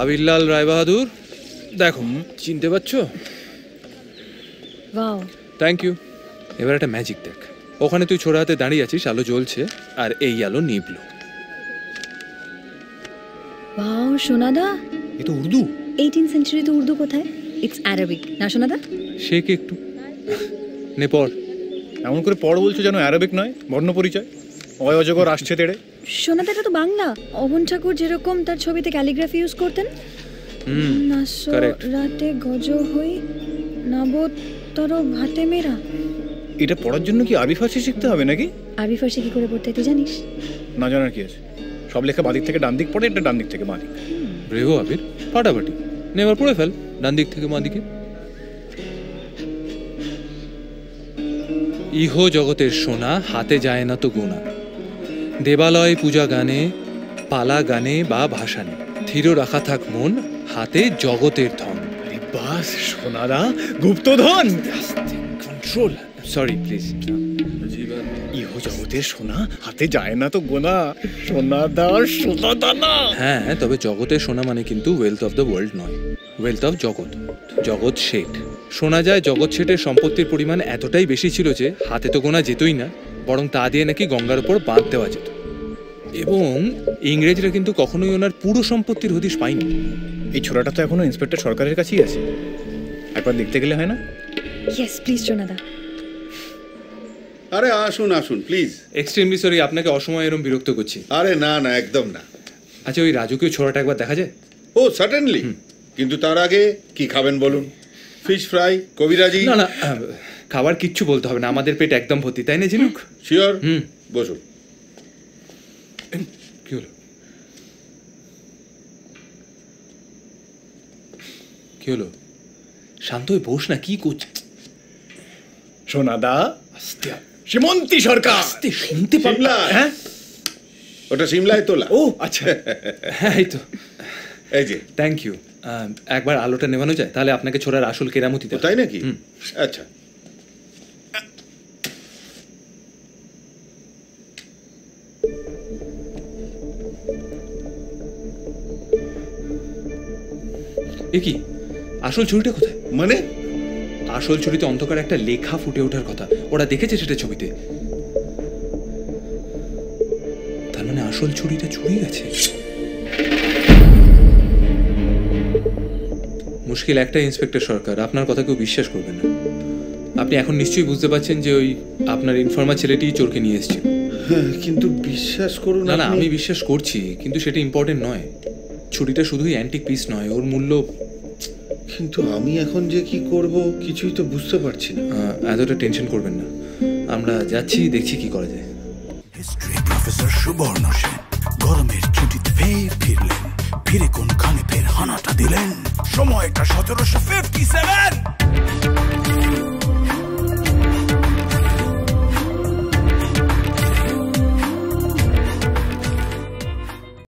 আবিরলাল রায়বাহাদুর, দেখো চিনতে পারছো? Wow, thank you. এবার একটা ম্যাজিক দেখ। ওখানে তুই ছোড়া হাতে দাঁড়িয়ে আছিস, আলো জ্বলছে আর এই আলো নিবলো। ওয়াও সোনাদা, এ তো উর্দু। 18th সেঞ্চুরিতে উর্দু কোথায়? ইটস অ্যারাবিক না সোনাদা? শেখ একটু নে পড়। এমন করে পড় বলছো যেন অ্যারাবিক নয়, বর্ণ পরিচয়। অয় অজগর আসছে তেড়ে। সোনাদা, এটা তো বাংলা। অবন ঠাকুর যেরকম তার ছবিতে ক্যালিগ্রাফি ইউজ করতেন। নাসো রাতে গজ হই নাবতর ভাতে মেরা। এটা পড়ার জন্য কি আরবি ফার্সি শিখতে হবে নাকি? আরবি ফার্সি কি করে পড়তে তুই জানিস? না জানার কি আছে, সব লেখা বাদিক থেকে ডান দিক পড়ে, এটা ডান দিক থেকে বাঁ দিক। ব্রেভো আবির, ফাটাফাটি নে এবার পড়ে ফেল, ডান দিক থেকে বাঁ দিকে। ইহ জগতের সোনা, হাতে যায় না তো গোনা। দেবালয় পূজা গানে, পালা গানে বা ভাসানে, থির রাখা থাক মন, হাতে জগতের ধন। আরে বাস সোনাদা, গুপ্তধন। Control, sorry please. ইহ জগতের সোনা, হাতে যায় না তো গোনা। সোনাদা, সোনাদা না। হ্যাঁ, তবে জগতের সোনা মানে কিন্তু ওয়েলথ অফ দ্য ওয়ার্ল্ড নয়, ওয়েলথ অফ জগৎ। জগৎ শেঠ। শোনা যায় জগৎ শেঠের সম্পত্তির পরিমাণ এতটাই বেশি ছিল যে হাতে তো গোনা যেতই না, বরং তা দিয়ে নাকি গঙ্গার উপর বাঁধ দেওয়া যেত। এবং ইংরেজরা কিন্তু কখনোই ওনার পুরো সম্পত্তির হদিশ পায়নি। এই ছোড়াটা তো এখনো ইন্সপেক্টর সরকারের কাছেই আছে, একবার দেখতে গেলে হয় না? ইয়েস প্লিজ সোনাদা। আরে আসুন আসুন প্লিজ। এক্সট্রিমলি সরি, আপনাকে অসময় এরকম বিরক্ত করছি। আরে না না, একদম না। আচ্ছা, ওই রাজুকে ছোড়াটা একবার দেখা যায়? ও সার্টেনলি, কিন্তু তার আগে কি খাবেন বলুন? ফিশ ফ্রাই, কবিরাজি? না না, খাবার কিচ্ছু বলতে হবে না, আমাদের পেট একদম ভর্তি, তাই না ঝিনুক? শিওর। বসুন। কি হলো? কি হলো? শান্ত হয়ে বস না, কি করছিস? সোনাদা, আস্তে সীমন্তী সরকার। আস্তে, শুনতে পাবলা। হ্যাঁ, ওটা সিমলায় তোলা। ও আচ্ছা। হ্যাঁ এই তো। এই যে থ্যাংক ইউ। একবার আলোটা নেভানো যায়, তাহলে আপনাকে ছোড়ার আসল কেরামতি দেব। তাই নাকি? আচ্ছা। এ কি, আসল ছবিটা কোথায়? মানে আসল ছবিতে অন্ধকার একটা লেখা ফুটে ওঠার কথা, ওরা দেখেছে সেটা ছবিতে। তার মানে আসল ছুরিটা চুরি গেছে। মুশকিল একটা, ইন্সপেক্টর সরকার, আপনার কথা কেউ বিশ্বাস করবে না। আপনি এখন নিশ্চয়ই বুঝতে পারছেন যে ওই আপনার ইনফর্মার ছেলেটি চোরকে নিয়ে এসেছিল। কিন্তু বিশ্বাস করুন। না না, আমি বিশ্বাস করছি, কিন্তু সেটা ইম্পর্টেন্ট নয়। ছুরিটা শুধুই অ্যান্টিক পিস নয়, ওর মূল্য। কিন্তু আমি এখন যে কি করব কিছুই তো বুঝতে পারছি না। এতটা টেনশন করবেন না, আমরা যাচ্ছি, দেখছি কি করা যায়। হিস্ট্রি প্রফেসর সুবর্ণ সেন গরমের ছুটিতে ফের ফিরলেন, ফিরে কোনখানে ফের হানাটা দিলেন। সময়টা 1757।